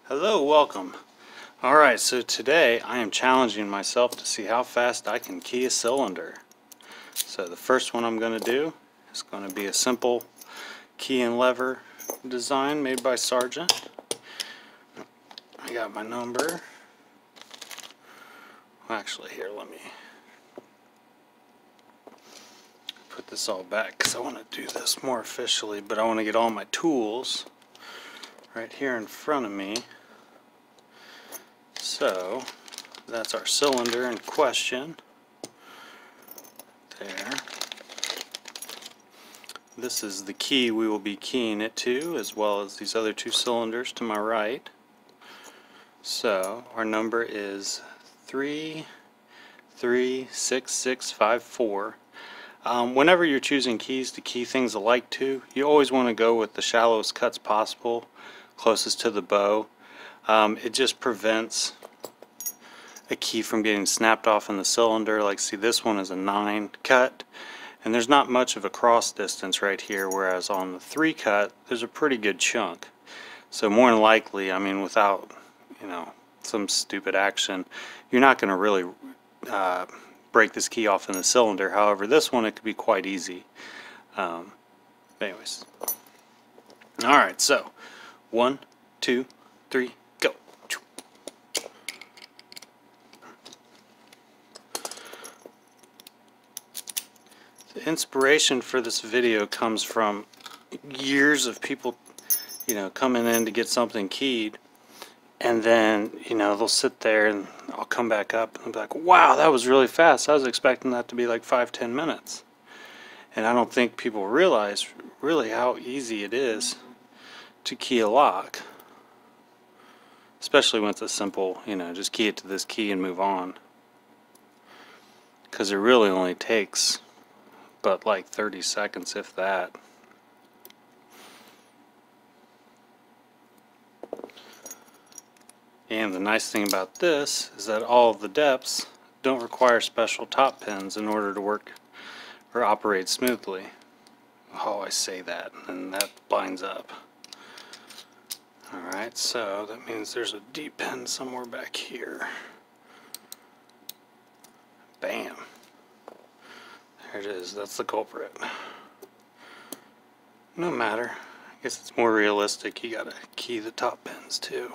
Hello, welcome. Alright, so today I am challenging myself to see how fast I can key a cylinder. So the first one I'm going to do is going to be a simple key and lever design made by Sargent. I got my number. Actually, here, let me put this all back because I want to do this more officially, but I want to get all my tools right here in front of me. So that's our cylinder in question. There. This is the key we will be keying it to, as well as these other two cylinders to my right. So our number is 336654. Whenever you're choosing keys to key things alike to, you always want to go with the shallowest cuts possible, closest to the bow. It just prevents a key from getting snapped off in the cylinder. Like, see, this one is a 9 cut, and there's not much of a cross distance right here, whereas on the 3 cut there's a pretty good chunk. So more than likely, I mean, without some stupid action, you're not going to really break this key off in the cylinder. However, this one, it could be quite easy. Anyways, alright, so 1, 2, 3, go. The inspiration for this video comes from years of people, coming in to get something keyed, and then, they'll sit there and I'll come back up and be like, wow, that was really fast. I was expecting that to be like 5-10 minutes. And I don't think people realize really how easy it is to key a lock. Especially when it's a simple, just key it to this key and move on. Because it really only takes but like 30 seconds, if that. And the nice thing about this is that all of the depths don't require special top pins in order to work or operate smoothly. Oh, I say that, and that lines up. Alright, so that means there's a deep pin somewhere back here. Bam. There it is, that's the culprit. No matter. I guess it's more realistic, you gotta key the top pins too.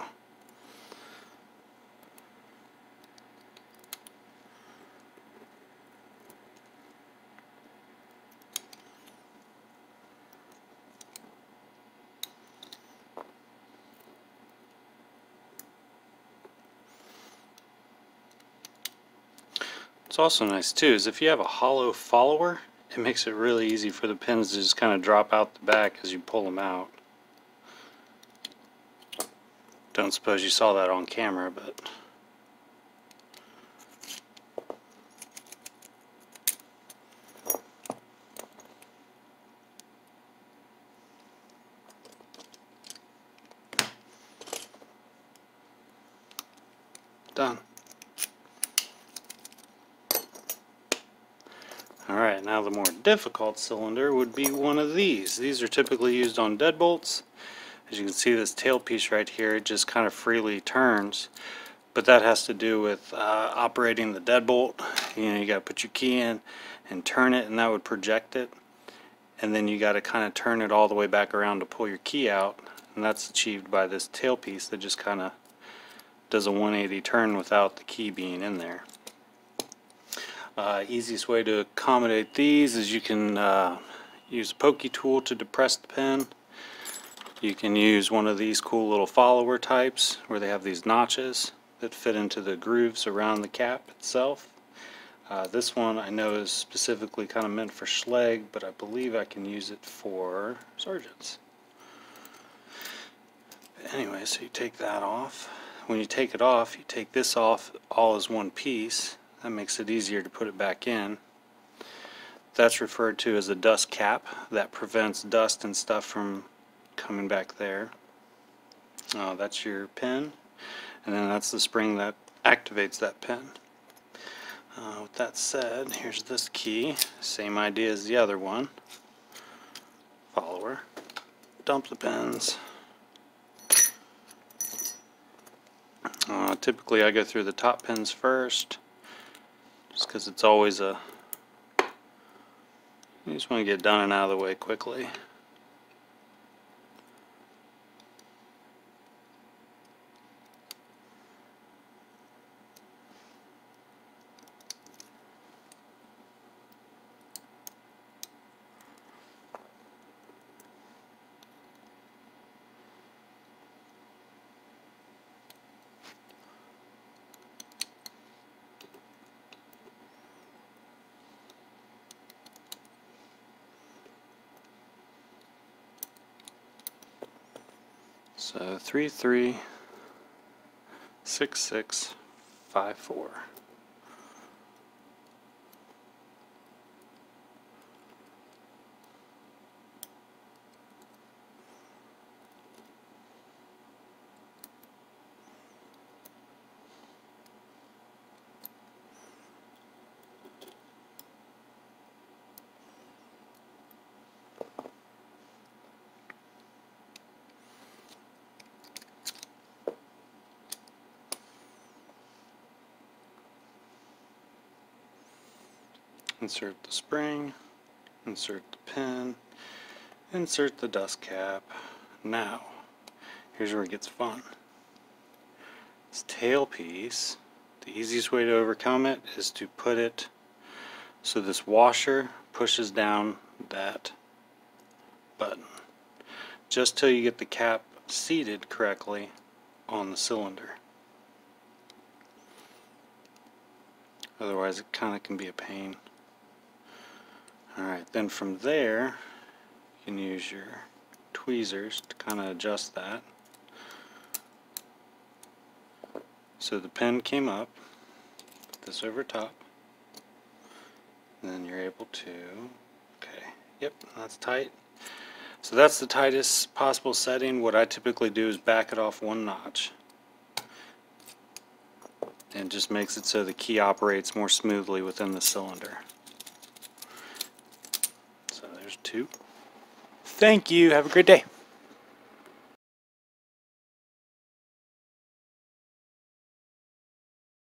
What's also nice too is if you have a hollow follower, it makes it really easy for the pins to just kind of drop out the back as you pull them out. Don't suppose you saw that on camera, but done. Alright, now the more difficult cylinder would be one of these. These are typically used on deadbolts. As you can see, this tailpiece right here, it just kind of freely turns. But that has to do with operating the deadbolt. You got to put your key in and turn it, and that would project it. And then you got to kind of turn it all the way back around to pull your key out. And that's achieved by this tailpiece that just kind of does a 180 turn without the key being in there. Easiest way to accommodate these is you can use a pokey tool to depress the pin. You can use one of these cool little follower types where they have these notches that fit into the grooves around the cap itself. This one I know is specifically kind of meant for Schlage, but I believe I can use it for Sargents. Anyway, so you take that off. When you take it off, you take this off all as one piece. That makes it easier to put it back in. That's referred to as a dust cap. That prevents dust and stuff from coming back there. That's your pin, and then that's the spring that activates that pin. With that said, here's this key. Same idea as the other one. Follower. Dump the pins. Typically I go through the top pins first, just because it's always you just want to get done and out of the way quickly. So 336654. Insert the spring, insert the pin, insert the dust cap. Now, here's where it gets fun. This tail piece, the easiest way to overcome it is to put it so this washer pushes down that button, just till you get the cap seated correctly on the cylinder. Otherwise it kind of can be a pain. Alright, then from there you can use your tweezers to kind of adjust that. So the pin came up, put this over top, and then you're able to, okay, yep, that's tight. So that's the tightest possible setting. What I typically do is back it off one notch. And just makes it so the key operates more smoothly within the cylinder. So there's two. Thank you. Have a great day.